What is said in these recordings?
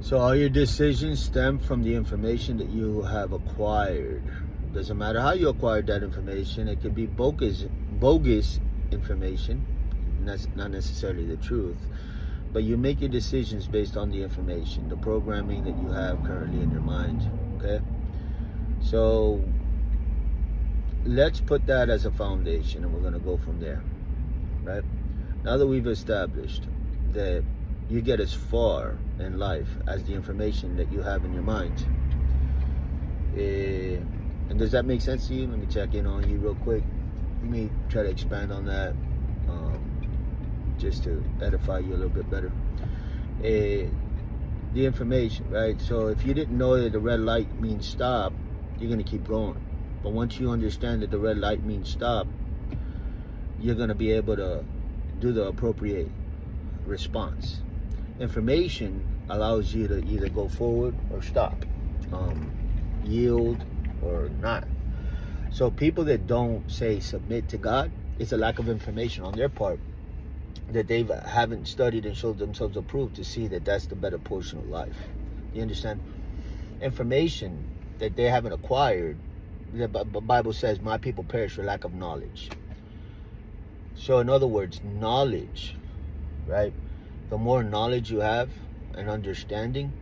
So all your decisions stem from the information that you have acquired. Doesn't matter how you acquired that information. It could be bogus information. That's not necessarily the truth. But you make your decisions based on the information, the programming that you have currently in your mind. Okay? So let's put that as a foundation, and we're going to go from there. Right? Now that we've established that you get as far in life as the information that you have in your mind. And does that make sense to you? Let me check in on you real quick. Let me try to expand on that just to edify you a little bit better. The information, right? So if you didn't know that the red light means stop, you're going to keep going. But once you understand that the red light means stop, you're going to be able to do the appropriate response. Information allows you to either go forward or stop, yield or not. So people that don't say submit to God, it's a lack of information on their part that they haven't studied and showed themselves approved to see that that's the better portion of life. You understand? Information that they haven't acquired, the Bible says, my people perish for lack of knowledge. So in other words, knowledge, right? The more knowledge you have and understanding,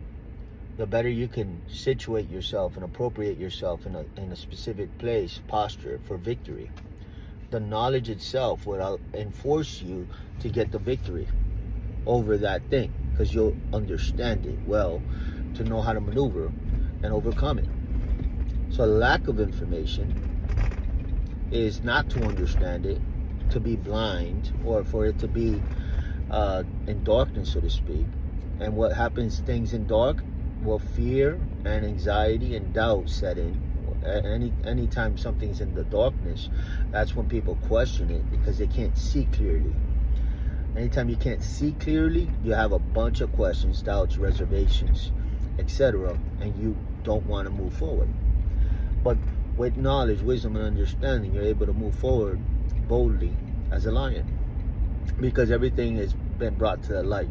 the better you can situate yourself and appropriate yourself in a specific place, posture for victory. The knowledge itself will enforce you to get the victory over that thing, because you'll understand it well to know how to maneuver and overcome it. So lack of information is not to understand it, to be blind, or for it to be in darkness, so to speak. And what happens, things in dark, well, fear and anxiety and doubt set in. Anytime something's in the darkness, that's when people question it, because they can't see clearly. Anytime you can't see clearly, you have a bunch of questions, doubts, reservations, etc., and you don't want to move forward. But with knowledge, wisdom, and understanding, you're able to move forward boldly as a lion, because everything has been brought to the light.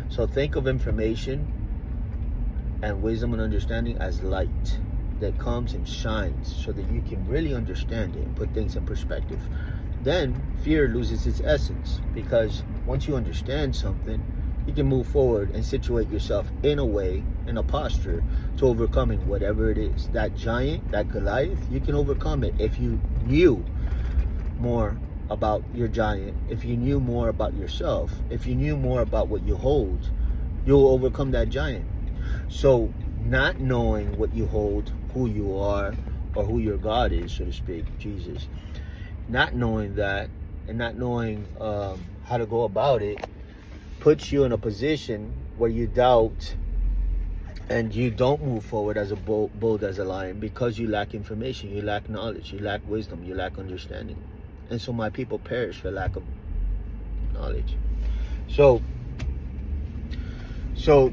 So think of information and wisdom and understanding as light that comes and shines so that you can really understand it and put things in perspective. Then fear loses its essence, because once you understand something, you can move forward and situate yourself in a way, in a posture, to overcoming whatever it is. That giant, that Goliath, you can overcome it if you knew more about your giant, if you knew more about yourself, if you knew more about what you hold, you'll overcome that giant. So not knowing what you hold, who you are, or who your God is, so to speak, Jesus, not knowing that and not knowing how to go about it puts you in a position where you doubt and you don't move forward as a bold as a lion, because you lack information, you lack knowledge, you lack wisdom, you lack understanding. And so my people perish for lack of knowledge. So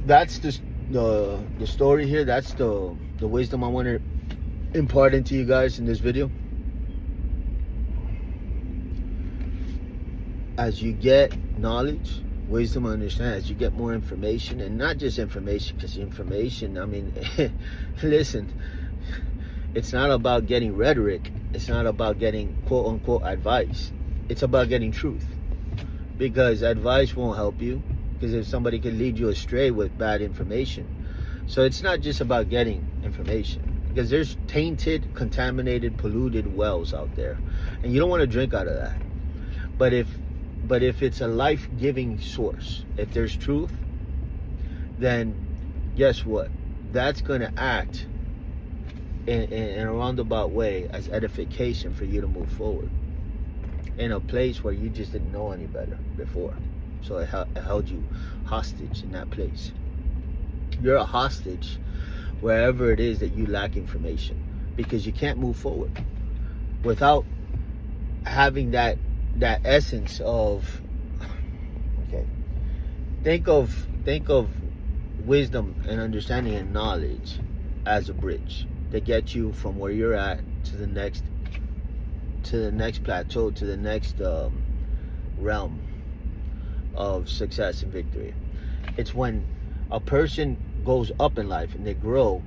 that's the story here. That's the wisdom I want to impart into you guys in this video. As you get knowledge, wisdom, and understanding, as you get more information, and not just information, because information, I mean, listen, it's not about getting rhetoric. It's not about getting quote unquote advice. It's about getting truth, because advice won't help you, because if somebody can lead you astray with bad information. So it's not just about getting information, because there's tainted, contaminated, polluted wells out there, and you don't want to drink out of that. But if it's a life-giving source, if there's truth, then guess what? That's going to act in a roundabout way as edification for you to move forward in a place where you just didn't know any better before. So it held you hostage in that place. You're a hostage wherever it is that you lack information, because you can't move forward without having that essence of, okay, think of wisdom and understanding and knowledge as a bridge that gets you from where you're at to the next plateau, to the next realm of success and victory. It's when a person goes up in life and they grow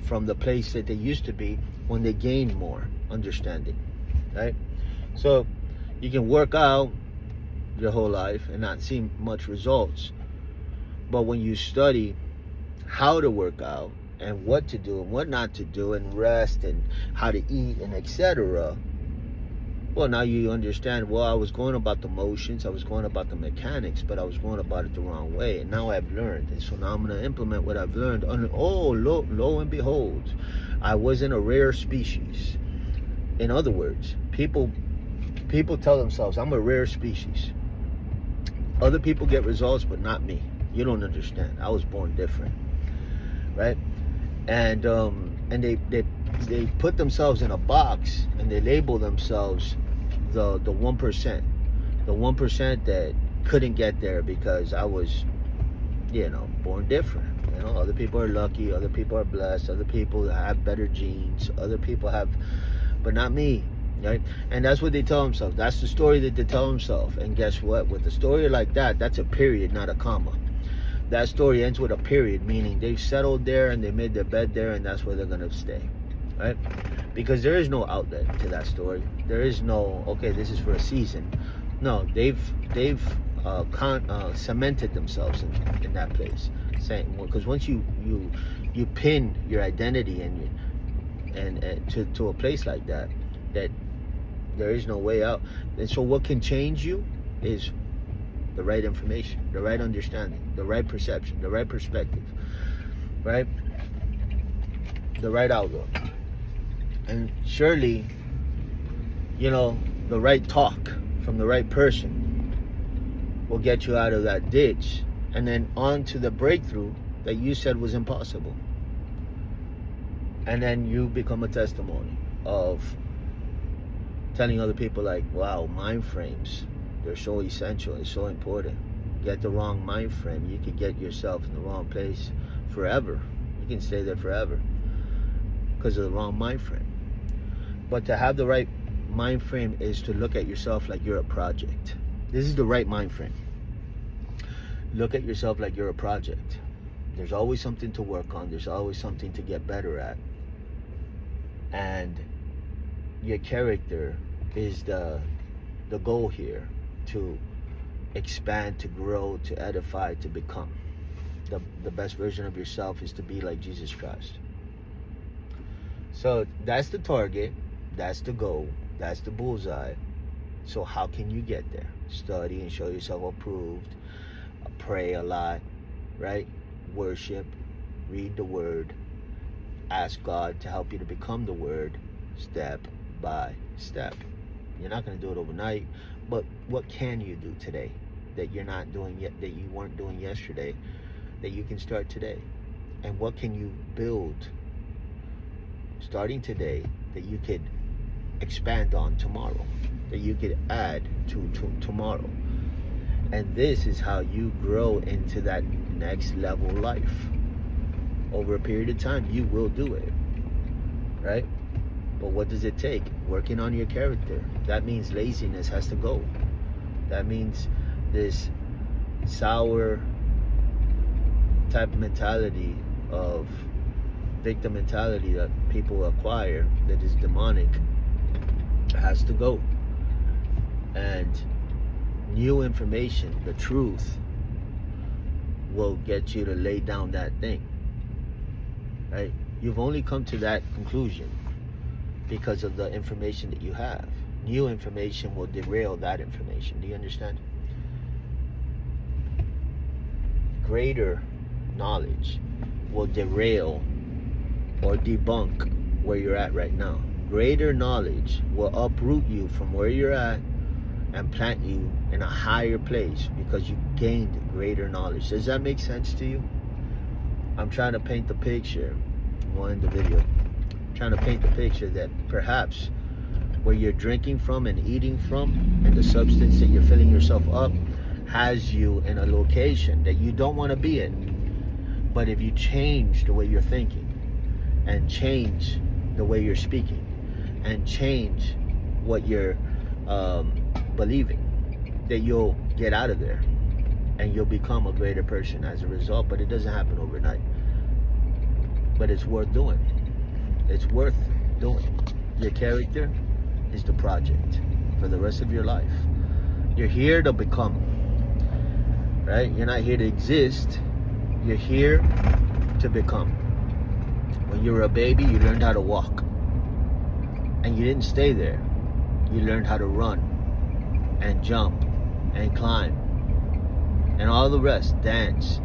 from the place that they used to be when they gain more understanding, right? So you can work out your whole life and not see much results, but when you study how to work out and what to do and what not to do and rest and how to eat and etc., well, now you understand, well, I was going about the motions, I was going about the mechanics, but I was going about it the wrong way. And now I've learned. And so now I'm going to implement what I've learned. Lo and behold, I was in a rare species. In other words, people tell themselves, I'm a rare species. Other people get results, but not me. You don't understand. I was born different, right? And they put themselves in a box and they label themselves the 1%, the 1% that couldn't get there because I was, born different. Other people are lucky, other people are blessed, other people have better genes, other people have, but not me, right? And that's what they tell themselves. That's the story that they tell themselves. And guess what? With a story like that, that's a period, not a comma. That story ends with a period, meaning they've settled there and they made their bed there, and that's where they're going to stay, right? Because there is no outlet to that story. There is no, okay, this is for a season. No, they've cemented themselves in that place. Saying, because once you pin your identity and to a place like that there is no way out. And so what can change you is the right information, the right understanding, the right perception, the right perspective, right? The right outlook. And surely, the right talk from the right person will get you out of that ditch and then on to the breakthrough that you said was impossible. And then you become a testimony of telling other people like, wow, mind frames, they're so essential, it's so important. Get the wrong mind frame, you could get yourself in the wrong place forever. You can stay there forever because of the wrong mind frame. But to have the right mind frame is to look at yourself like you're a project. This is the right mind frame. Look at yourself like you're a project. There's always something to work on. There's always something to get better at. And your character is the goal here, to expand, to grow, to edify, to become. The best version of yourself is to be like Jesus Christ. So that's the target, that's the goal, that's the bullseye. So how can you get there? Study and show yourself approved, pray a lot, right? Worship, read the word, ask God to help you to become the word step by step. You're not going to do it overnight, but what can you do today that you're not doing yet, that you weren't doing yesterday, that you can start today? And what can you build starting today that you could expand on tomorrow, that you could add to tomorrow? And this is how you grow into that next level life. Over a period of time, you will do it, right? But what does it take? Working on your character. That means laziness has to go. That means this sour type of mentality of victim mentality that people acquire that is demonic has to go. And new information, the truth, will get you to lay down that thing, right? You've only come to that conclusion because of the information that you have. New information will derail that information. Do you understand? Greater knowledge will derail or debunk where you're at right now. Greater knowledge will uproot you from where you're at and plant you in a higher place because you gained greater knowledge. Does that make sense to you? I'm trying to paint the picture. We'll end the video. I'm trying to paint the picture that perhaps where you're drinking from and eating from and the substance that you're filling yourself up has you in a location that you don't want to be in. But if you change the way you're thinking and change the way you're speaking and change what you're believing, that you'll get out of there and you'll become a greater person as a result. But it doesn't happen overnight. but it's worth doing. It's worth doing. Your character is the project for the rest of your life. You're here to become, right? You're not here to exist. You're here to become. When you were a baby, you learned how to walk. And you didn't stay there. You learned how to run and jump and climb and all the rest, dance.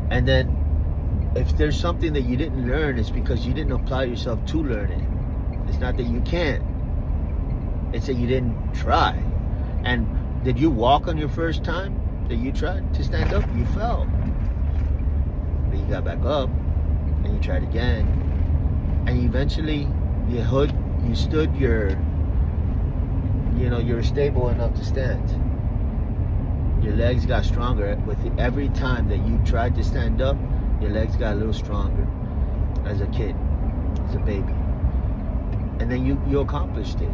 And then if there's something that you didn't learn, it's because you didn't apply yourself to learn it. It's not that you can't. It's that you didn't try. And did you walk on your first time that you tried to stand up? You fell. But you got back up and you tried again. And eventually you stood you're stable enough to stand. Your legs got stronger with every time that you tried to stand up. Your legs got a little stronger as a kid, as a baby. And then you accomplished it.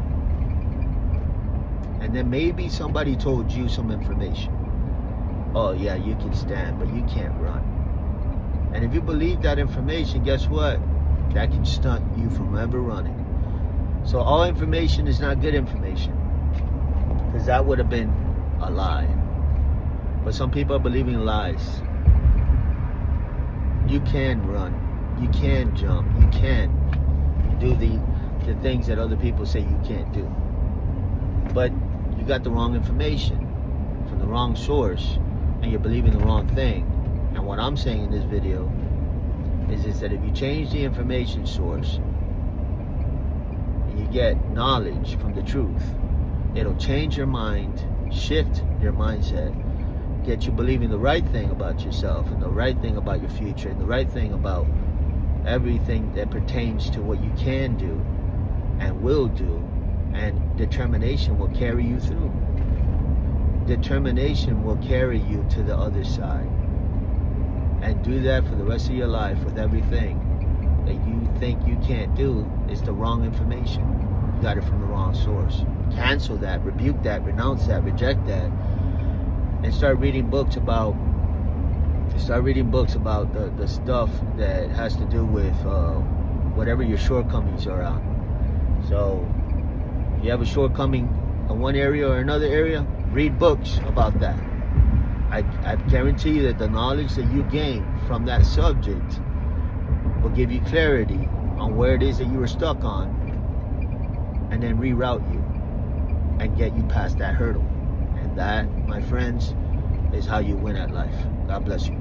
And then maybe somebody told you some information. Oh yeah, you can stand, but you can't run. And if you believe that information, guess what? That can stunt you from ever running. So all information is not good information, because that would have been a lie. But some people are believing lies. You can run, you can jump, you can do the things that other people say you can't do. But you got the wrong information from the wrong source, and you're believing the wrong thing. And what I'm saying in this video is that if you change the information source and you get knowledge from the truth, it'll change your mind, shift your mindset, get you believing the right thing about yourself and the right thing about your future and the right thing about everything that pertains to what you can do and will do. And determination will carry you through. Determination will carry you to the other side. And do that for the rest of your life with everything that you think you can't do is the wrong information. You got it from the wrong source. Cancel that, rebuke that, renounce that, reject that, and start reading books about the stuff that has to do with whatever your shortcomings are on. So you have a shortcoming in one area or another area, read books about that. I guarantee you that the knowledge that you gain from that subject will give you clarity on where it is that you were stuck on, and then reroute you and get you past that hurdle. And that, my friends, is how you win at life. God bless you.